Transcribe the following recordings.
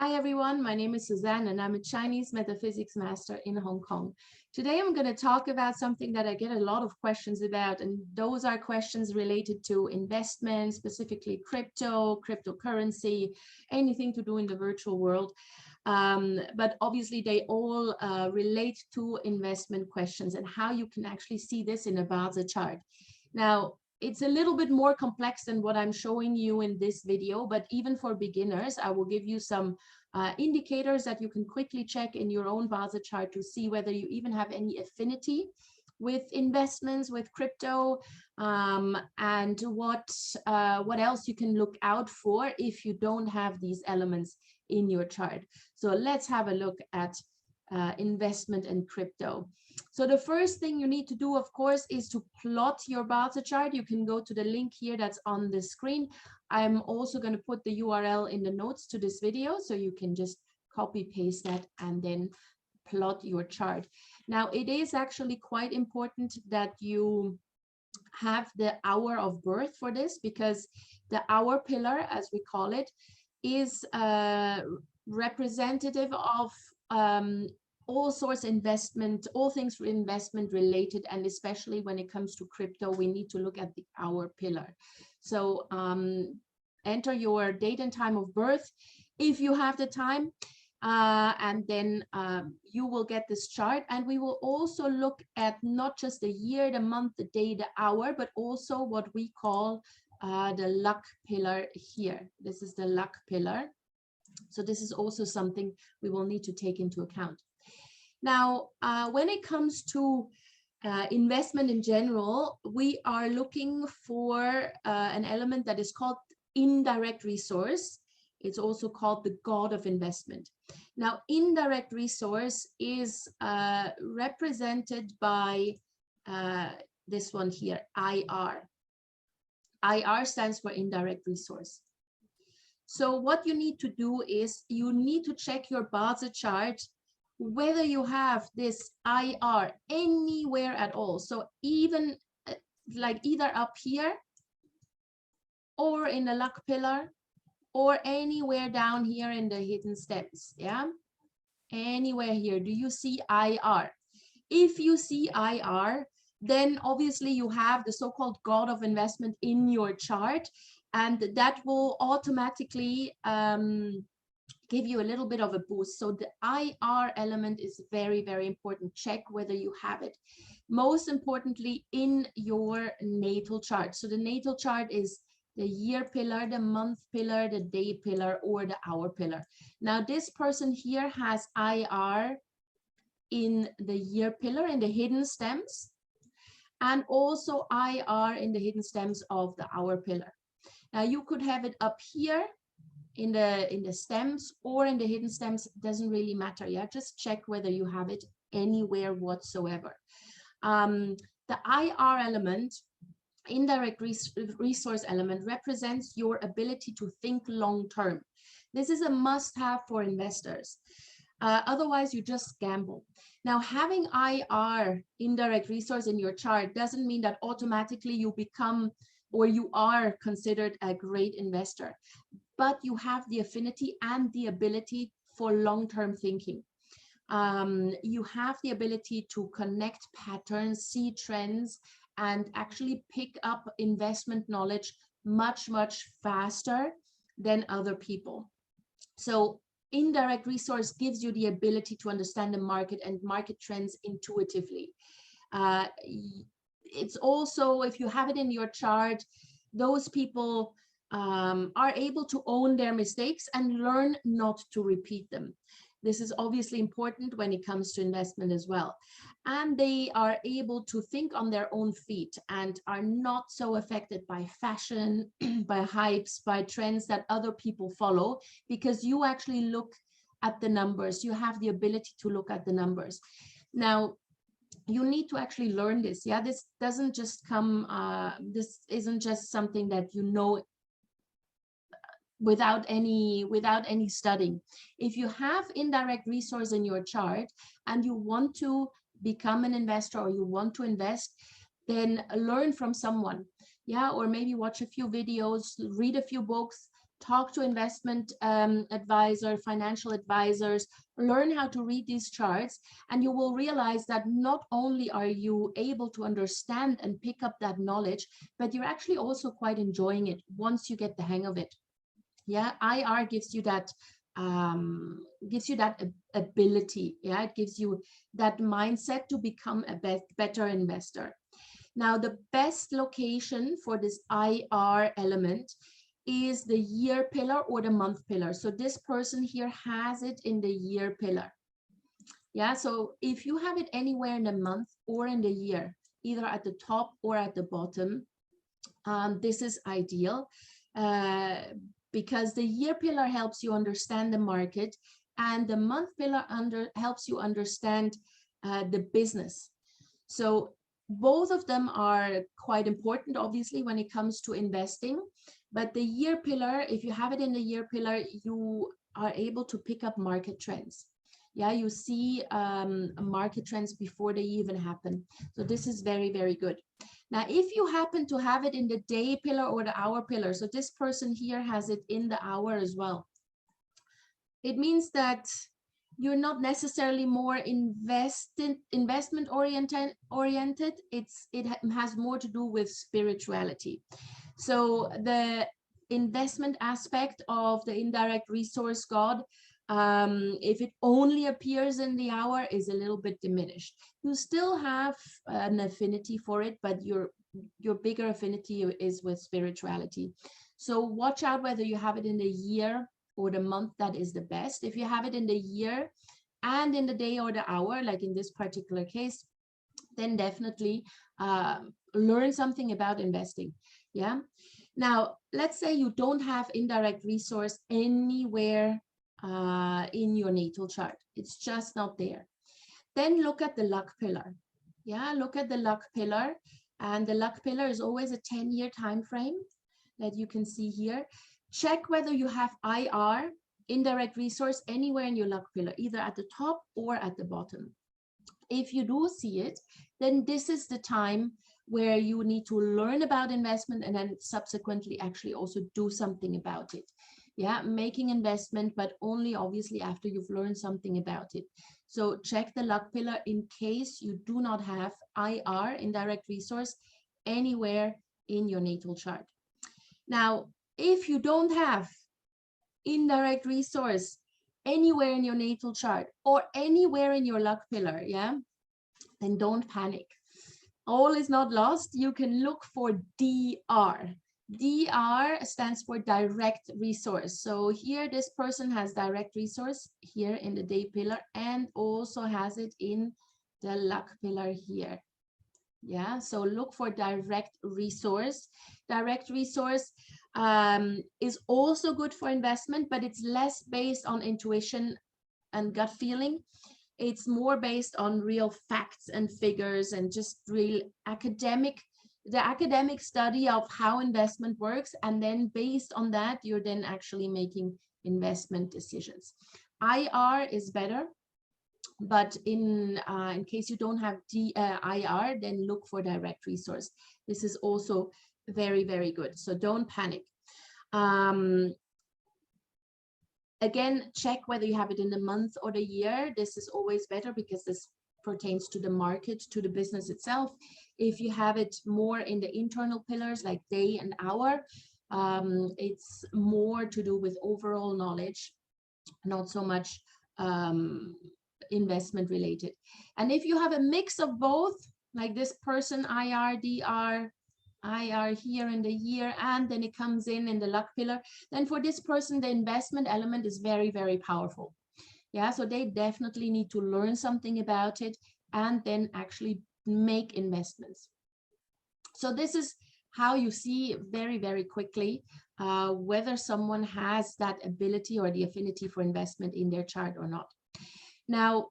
Hi everyone, my name is Suzanne and I'm a Chinese metaphysics master in Hong Kong. Today I'm going to talk about something that I get a lot of questions about, and those are questions related to investment, specifically crypto, cryptocurrency, anything to do in the virtual world. But obviously they all relate to investment questions and how you can actually see this in a Bazi chart. Now, it's a little bit more complex than what I'm showing you in this video, but even for beginners, I will give you some indicators that you can quickly check in your own Bazi chart to see whether you even have any affinity with investments, with crypto, and what else you can look out for if you don't have these elements in your chart. So let's have a look at investment and crypto. So the first thing you need to do, of course, is to plot your Bazi chart. You can go to the link here that's on the screen. I'm also going to put the URL in the notes to this video, so you can just copy paste that and then plot your chart. Now, it is actually quite important that you have the hour of birth for this, because the hour pillar, as we call it, is representative of all sorts of investment, all things investment related, and especially when it comes to crypto, we need to look at the hour pillar. So enter your date and time of birth if you have the time, and then you will get this chart. And we will also look at not just the year, the month, the day, the hour, but also what we call the luck pillar here. This is the luck pillar. So this is also something we will need to take into account. Now, when it comes to investment in general, we are looking for an element that is called indirect resource. It's also called the god of investment. Now, indirect resource is represented by this one here, IR. IR stands for indirect resource. So what you need to do is you need to check your Bazi chart whether you have this IR anywhere at all. So even like either up here or in the luck pillar or anywhere down here in the hidden steps. Yeah, anywhere here. Do you see IR? If you see IR, then obviously you have the so-called god of investment in your chart, and that will automatically give you a little bit of a boost. So the IR element is very, very important. Check whether you have it. Most importantly, in your natal chart. So the natal chart is the year pillar, the month pillar, the day pillar, or the hour pillar. Now, this person here has IR in the year pillar, in the hidden stems, and also IR in the hidden stems of the hour pillar. Now, you could have it up here in the stems or in the hidden stems. Doesn't really matter. Yeah, just check whether you have it anywhere whatsoever. The IR element, indirect resource element, represents your ability to think long term. This is a must-have for investors. Otherwise, you just gamble. Now, having IR, indirect resource, in your chart doesn't mean that automatically you become or you are considered a great investor, but you have the affinity and the ability for long-term thinking. You have the ability to connect patterns, see trends, and actually pick up investment knowledge much, much faster than other people. So indirect resource gives you the ability to understand the market and market trends intuitively. It's also, if you have it in your chart, those people are able to own their mistakes and learn not to repeat them. This is obviously important when it comes to investment as well. And they are able to think on their own feet and are not so affected by fashion, by hypes, by trends that other people follow, because you actually look at the numbers. You have the ability to look at the numbers. Now, you need to actually learn this. Yeah, this doesn't just come, this isn't just something that you know without any studying. If you have indirect resource in your chart and you want to become an investor or you want to invest, then learn from someone. Yeah, or maybe watch a few videos, read a few books, talk to investment advisor, financial advisors, learn how to read these charts, and you will realize that not only are you able to understand and pick up that knowledge, but you're actually also quite enjoying it once you get the hang of it. Yeah, IR gives you that ability. Yeah, it gives you that mindset to become a better investor. Now, the best location for this IR element is the year pillar or the month pillar. So this person here has it in the year pillar. Yeah, so if you have it anywhere in the month or in the year, either at the top or at the bottom, this is ideal because the year pillar helps you understand the market, and the month pillar helps you understand the business. So both of them are quite important, obviously, when it comes to investing. But the year pillar, if you have it in the year pillar, you are able to pick up market trends. Yeah, you see market trends before they even happen. So this is very, very good. Now, if you happen to have it in the day pillar or the hour pillar, so this person here has it in the hour as well, it means that you're not necessarily more investment oriented. It has more to do with spirituality. So the investment aspect of the indirect resource God, if it only appears in the hour, is a little bit diminished. You still have an affinity for it, but your bigger affinity is with spirituality. So watch out whether you have it in the year or the month. That is the best. If you have it in the year and in the day or the hour, like in this particular case, then definitely learn something about investing. Yeah. Now, let's say you don't have indirect resource anywhere in your natal chart. It's just not there. Then look at the luck pillar. Yeah, look at the luck pillar. And the luck pillar is always a 10-year time frame that you can see here. Check whether you have IR, indirect resource, anywhere in your luck pillar, either at the top or at the bottom. If you do see it, then this is the time where you need to learn about investment and then subsequently actually also do something about it. Yeah, making investment, but only obviously after you've learned something about it. So check the luck pillar in case you do not have IR, indirect resource, anywhere in your natal chart. Now, if you don't have indirect resource anywhere in your natal chart or anywhere in your luck pillar, yeah, then don't panic. All is not lost. You can look for DR. DR stands for direct resource. So here this person has direct resource here in the day pillar and also has it in the luck pillar here. Yeah, so look for direct resource. Direct resource is also good for investment, but it's less based on intuition and gut feeling. It's more based on real facts and figures and just real the academic study of how investment works. And then based on that, you're then actually making investment decisions. IR is better. But in case you don't have IR, then look for direct resource. This is also very, very good. So don't panic. Again, check whether you have it in the month or the year. This is always better because this pertains to the market, to the business itself. If you have it more in the internal pillars like day and hour, it's more to do with overall knowledge, not so much investment related. And if you have a mix of both, like this person, IR, DR, IR here in the year, and then it comes in the luck pillar, then for this person, the investment element is very, very powerful. Yeah, so they definitely need to learn something about it and then actually make investments. So this is how you see very, very quickly whether someone has that ability or the affinity for investment in their chart or not. Now,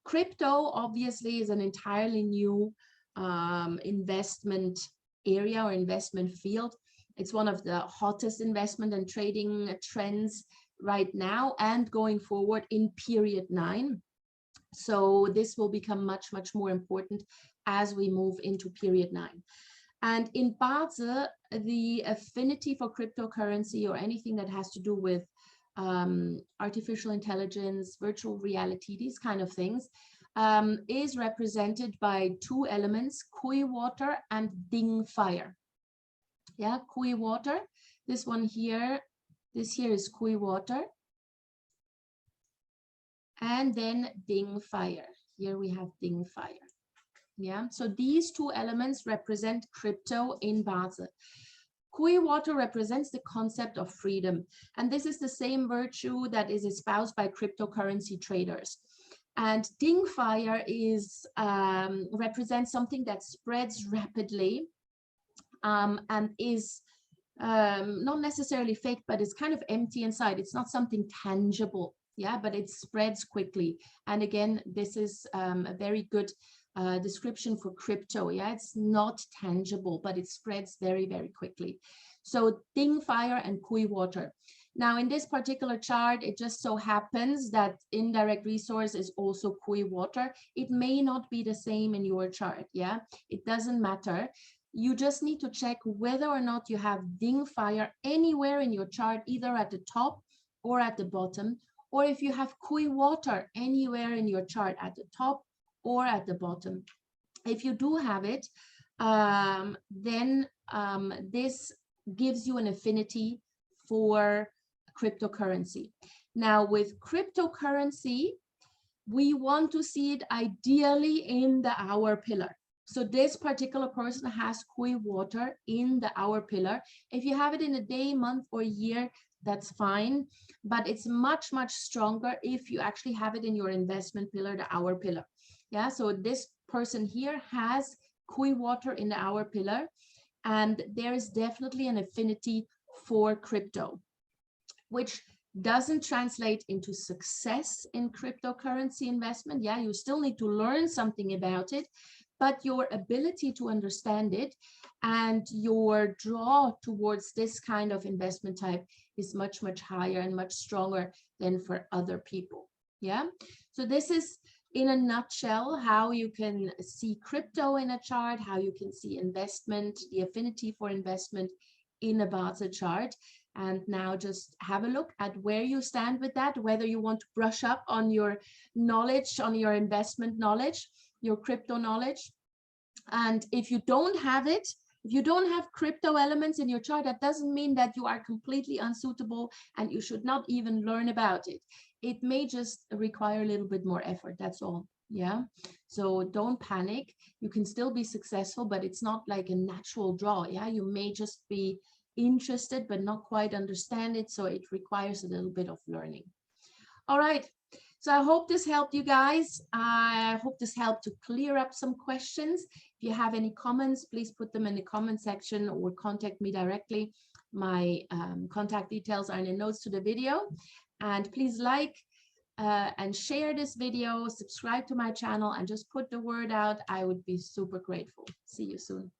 crypto obviously is an entirely new investment area or investment field. It's one of the hottest investment and trading trends right now and going forward in period 9. So this will become much, much more important as we move into period 9. And in Bazi, the affinity for cryptocurrency or anything that has to do with artificial intelligence, virtual reality, these kind of things, is represented by two elements, kui water and ding fire. Yeah, kui water. This one here, this here is kui water. And then ding fire. Here we have ding fire. Yeah, so these two elements represent crypto in Bazi. Kui water represents the concept of freedom. And this is the same virtue that is espoused by cryptocurrency traders. And ding fire is represents something that spreads rapidly and is not necessarily fake, but it's kind of empty inside. It's not something tangible, yeah, but it spreads quickly. And again, this is a very good description for crypto. Yeah, it's not tangible, but it spreads very, very quickly. So ding fire and kui water. Now, in this particular chart, it just so happens that indirect resource is also kui water. It may not be the same in your chart. Yeah, it doesn't matter. You just need to check whether or not you have ding fire anywhere in your chart, either at the top or at the bottom, or if you have kui water anywhere in your chart at the top or at the bottom. If you do have it, then this gives you an affinity for cryptocurrency. Now, with cryptocurrency, we want to see it ideally in the hour pillar. So this particular person has kui water in the hour pillar. If you have it in a day, month, or year, that's fine. But it's much, much stronger if you actually have it in your investment pillar, the hour pillar. Yeah, so this person here has kui water in the hour pillar. And there is definitely an affinity for crypto, which doesn't translate into success in cryptocurrency investment. Yeah, you still need to learn something about it, but your ability to understand it and your draw towards this kind of investment type is much, much higher and much stronger than for other people. Yeah, so this is in a nutshell how you can see crypto in a chart, how you can see investment, the affinity for investment in a Bazi chart. And now just have a look at where you stand with that, whether you want to brush up on your knowledge, on your investment knowledge, your crypto knowledge. And if you don't have it, if you don't have crypto elements in your chart, that doesn't mean that you are completely unsuitable and you should not even learn about it. It may just require a little bit more effort, that's all. Yeah, so don't panic. You can still be successful, but it's not like a natural draw. Yeah, you may just be interested but not quite understand it, so it requires a little bit of learning. All right, so I hope this helped you guys. I hope this helped to clear up some questions. If you have any comments, please put them in the comment section or contact me directly. My contact details are in the notes to the video. And please like and share this video, subscribe to my channel, and just put the word out. I would be super grateful. See you soon.